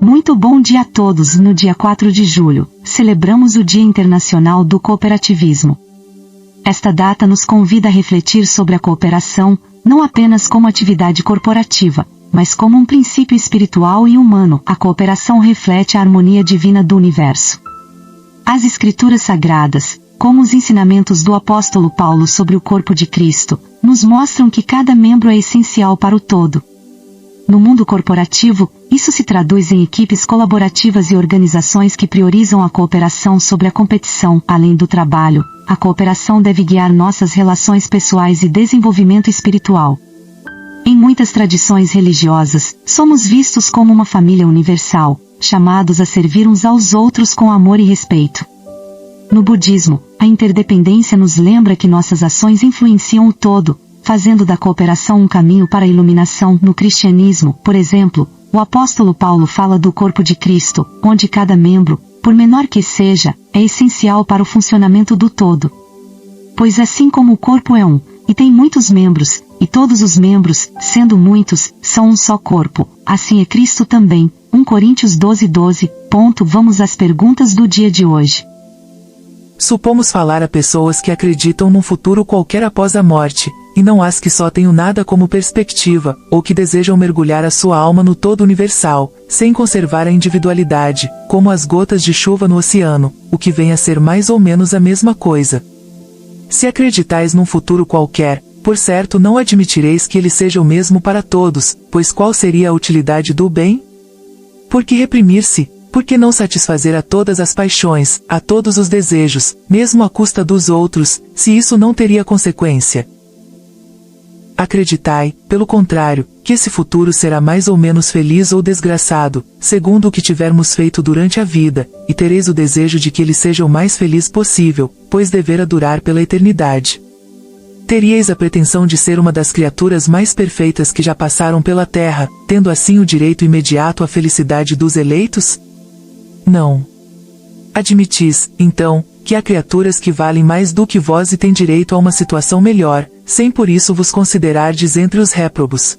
Muito bom dia a todos. No dia 4 de julho, celebramos o Dia Internacional do Cooperativismo. Esta data nos convida a refletir sobre a cooperação, não apenas como atividade corporativa, mas como um princípio espiritual e humano. A cooperação reflete a harmonia divina do universo. As Escrituras Sagradas, como os ensinamentos do apóstolo Paulo sobre o corpo de Cristo, nos mostram que cada membro é essencial para o todo. No mundo corporativo, isso se traduz em equipes colaborativas e organizações que priorizam a cooperação sobre a competição. Além do trabalho, a cooperação deve guiar nossas relações pessoais e desenvolvimento espiritual. Em muitas tradições religiosas, somos vistos como uma família universal, chamados a servir uns aos outros com amor e respeito. No budismo, a interdependência nos lembra que nossas ações influenciam o todo, fazendo da cooperação um caminho para a iluminação. No cristianismo, por exemplo, o apóstolo Paulo fala do corpo de Cristo, onde cada membro, por menor que seja, é essencial para o funcionamento do todo. Pois assim como o corpo é um, e tem muitos membros, e todos os membros, sendo muitos, são um só corpo, assim é Cristo também. 1 Coríntios 12:12. Vamos às perguntas do dia de hoje. Supomos falar a pessoas que acreditam num futuro qualquer após a morte, e não as que só têm o nada como perspectiva, ou que desejam mergulhar a sua alma no todo universal, sem conservar a individualidade, como as gotas de chuva no oceano, o que vem a ser mais ou menos a mesma coisa. Se acreditais num futuro qualquer, por certo não admitireis que ele seja o mesmo para todos, pois qual seria a utilidade do bem? Por que reprimir-se? Por que não satisfazer a todas as paixões, a todos os desejos, mesmo à custa dos outros, se isso não teria consequência? Acreditai, pelo contrário, que esse futuro será mais ou menos feliz ou desgraçado, segundo o que tivermos feito durante a vida, e tereis o desejo de que ele seja o mais feliz possível, pois deverá durar pela eternidade. Teríeis a pretensão de ser uma das criaturas mais perfeitas que já passaram pela terra, tendo assim o direito imediato à felicidade dos eleitos? Não. Admitis, então, que há criaturas que valem mais do que vós e têm direito a uma situação melhor, sem por isso vos considerardes entre os réprobos.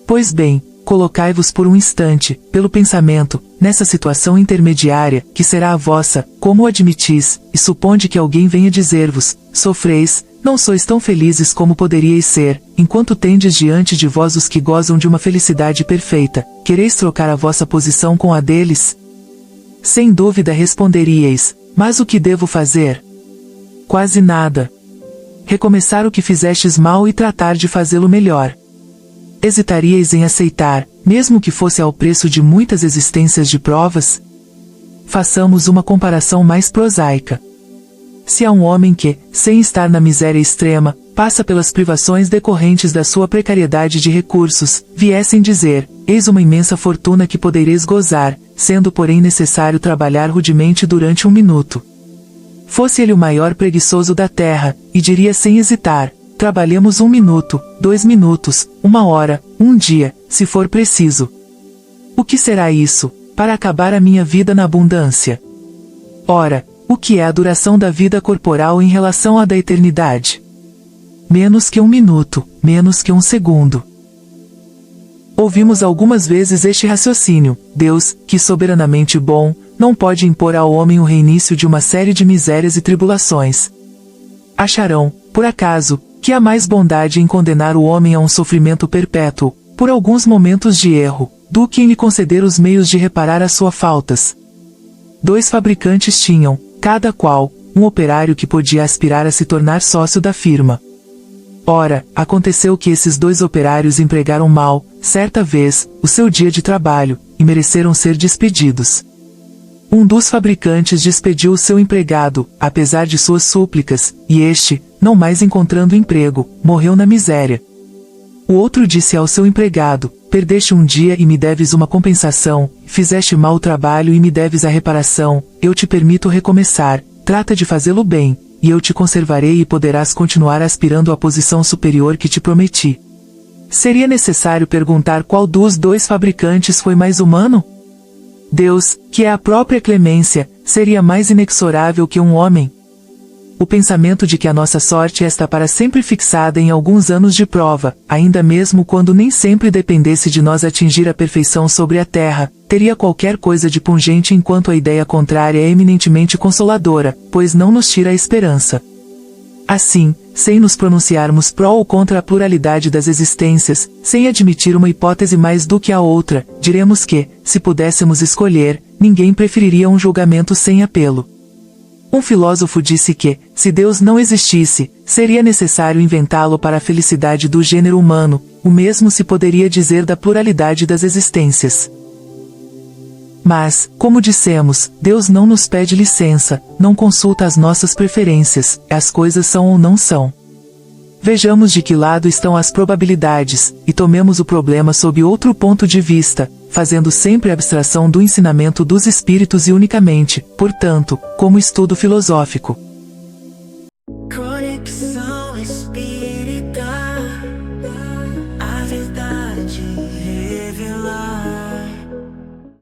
Pois bem, colocai-vos por um instante, pelo pensamento, nessa situação intermediária, que será a vossa, como o admitis, e suponde que alguém venha dizer-vos, sofreis, não sois tão felizes como poderíeis ser, enquanto tendes diante de vós os que gozam de uma felicidade perfeita, quereis trocar a vossa posição com a deles? Sem dúvida responderíeis, mas o que devo fazer? Quase nada. Recomeçar o que fizestes mal e tratar de fazê-lo melhor. Hesitaríeis em aceitar, mesmo que fosse ao preço de muitas existências de provas? Façamos uma comparação mais prosaica. Se há um homem que, sem estar na miséria extrema, passa pelas privações decorrentes da sua precariedade de recursos, viessem dizer, eis uma imensa fortuna que podereis gozar, sendo porém necessário trabalhar rudemente durante 1 minuto. Fosse ele o maior preguiçoso da terra, e diria sem hesitar, trabalhemos 1 minuto, 2 minutos, 1 hora, 1 dia, se for preciso. O que será isso, para acabar a minha vida na abundância? Ora, o que é a duração da vida corporal em relação à da eternidade? Menos que 1 minuto, menos que 1 segundo. Ouvimos algumas vezes este raciocínio: Deus, que soberanamente bom, não pode impor ao homem o reinício de uma série de misérias e tribulações. Acharão, por acaso, que há mais bondade em condenar o homem a um sofrimento perpétuo, por alguns momentos de erro, do que em lhe conceder os meios de reparar as suas faltas. 2 fabricantes tinham, cada qual, um operário que podia aspirar a se tornar sócio da firma. Ora, aconteceu que esses 2 operários empregaram mal, certa vez, o seu dia de trabalho, e mereceram ser despedidos. Um dos fabricantes despediu o seu empregado, apesar de suas súplicas, e este, não mais encontrando emprego, morreu na miséria. O outro disse ao seu empregado, perdeste um dia e me deves uma compensação, fizeste mal o trabalho e me deves a reparação, eu te permito recomeçar, trata de fazê-lo bem, e eu te conservarei e poderás continuar aspirando à posição superior que te prometi. Seria necessário perguntar qual dos 2 fabricantes foi mais humano? Deus, que é a própria clemência, seria mais inexorável que um homem? o pensamento de que a nossa sorte está para sempre fixada em alguns anos de prova, ainda mesmo quando nem sempre dependesse de nós atingir a perfeição sobre a terra, teria qualquer coisa de pungente, enquanto a ideia contrária é eminentemente consoladora, pois não nos tira a esperança. Assim, sem nos pronunciarmos pró ou contra a pluralidade das existências, sem admitir uma hipótese mais do que a outra, diremos que, se pudéssemos escolher, ninguém preferiria um julgamento sem apelo. Um filósofo disse que, se Deus não existisse, seria necessário inventá-lo para a felicidade do gênero humano, o mesmo se poderia dizer da pluralidade das existências. Mas, como dissemos, Deus não nos pede licença, não consulta as nossas preferências, as coisas são ou não são. Vejamos de que lado estão as probabilidades, e tomemos o problema sob outro ponto de vista, fazendo sempre abstração do ensinamento dos espíritos e unicamente, portanto, como estudo filosófico.